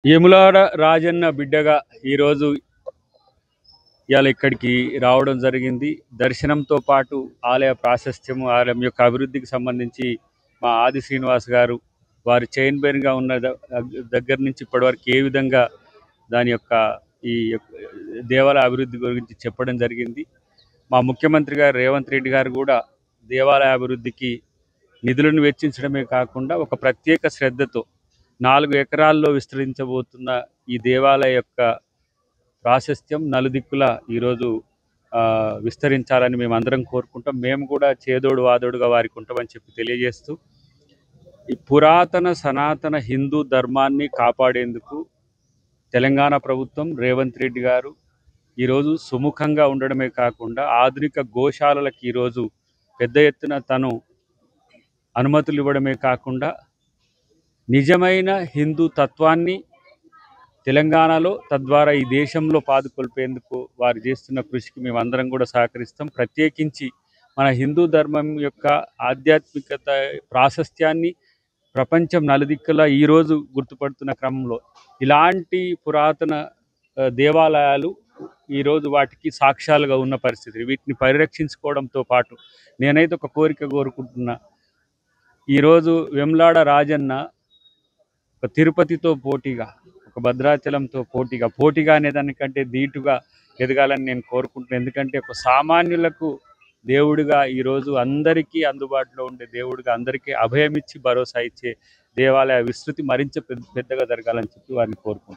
యములాడ రాజన్న బిడ్డగా ఈరోజు ఇవాళ ఇక్కడికి రావడం జరిగింది. దర్శనంతో పాటు ఆలయ ప్రాశస్త్యము, ఆలయం యొక్క అభివృద్ధికి సంబంధించి మా ఆది శ్రీనివాస్ గారు వారి చైర్మన్గా ఉన్న దగ్గర నుంచి ఇప్పటివరకు ఏ విధంగా దాని యొక్క ఈ దేవాలయ అభివృద్ధి గురించి చెప్పడం జరిగింది. మా ముఖ్యమంత్రి గారు రేవంత్ రెడ్డి గారు కూడా దేవాలయ అభివృద్ధికి నిధులను వెచ్చించడమే కాకుండా ఒక ప్రత్యేక శ్రద్ధతో 4 ఎకరాల్లో విస్తరించబోతున్న ఈ దేవాలయ యొక్క ప్రాశస్త్యం నలుదిక్కులా ఈరోజు విస్తరించాలని మేము అందరం కోరుకుంటాం. మేము కూడా చేదోడు వాదోడుగా వారికి ఉంటామని చెప్పి తెలియజేస్తూ, ఈ పురాతన సనాతన హిందూ ధర్మాన్ని కాపాడేందుకు తెలంగాణ ప్రభుత్వం రేవంత్ రెడ్డి గారు ఈరోజు సుముఖంగా ఉండడమే కాకుండా ఆధునిక గోశాలలకు ఈరోజు పెద్ద ఎత్తున తను అనుమతులు ఇవ్వడమే కాకుండా నిజమైన హిందూ తత్వాన్ని తెలంగాణలో తద్వారా ఈ దేశంలో పాదుకొల్పేందుకు వారు చేస్తున్న కృషికి మేమందరం కూడా సహకరిస్తాం. ప్రత్యేకించి మన హిందూ ధర్మం యొక్క ఆధ్యాత్మికత ప్రాశస్త్యాన్ని ప్రపంచం నలుదిక్కులా ఈరోజు గుర్తుపడుతున్న క్రమంలో ఇలాంటి పురాతన దేవాలయాలు ఈరోజు వాటికి సాక్ష్యాలుగా ఉన్న పరిస్థితి. వీటిని పరిరక్షించుకోవడంతో పాటు నేనైతే ఒక కోరిక కోరుకుంటున్నా. ఈరోజు వేములాడ రాజన్న ఒక తిరుపతితో పోటీగా, ఒక భద్రాచలంతో పోటీగా అనేదానికంటే ధీటుగా ఎదగాలని నేను కోరుకుంటున్నాను. ఎందుకంటే ఒక సామాన్యులకు దేవుడిగా ఈరోజు అందరికీ అందుబాటులో ఉండే దేవుడిగా అందరికీ అభయమిచ్చి భరోసా ఇచ్చే దేవాలయ విస్తృతి మరింత పెద్దగా జరగాలని చెప్పి వారిని కోరుకుంటున్నాను.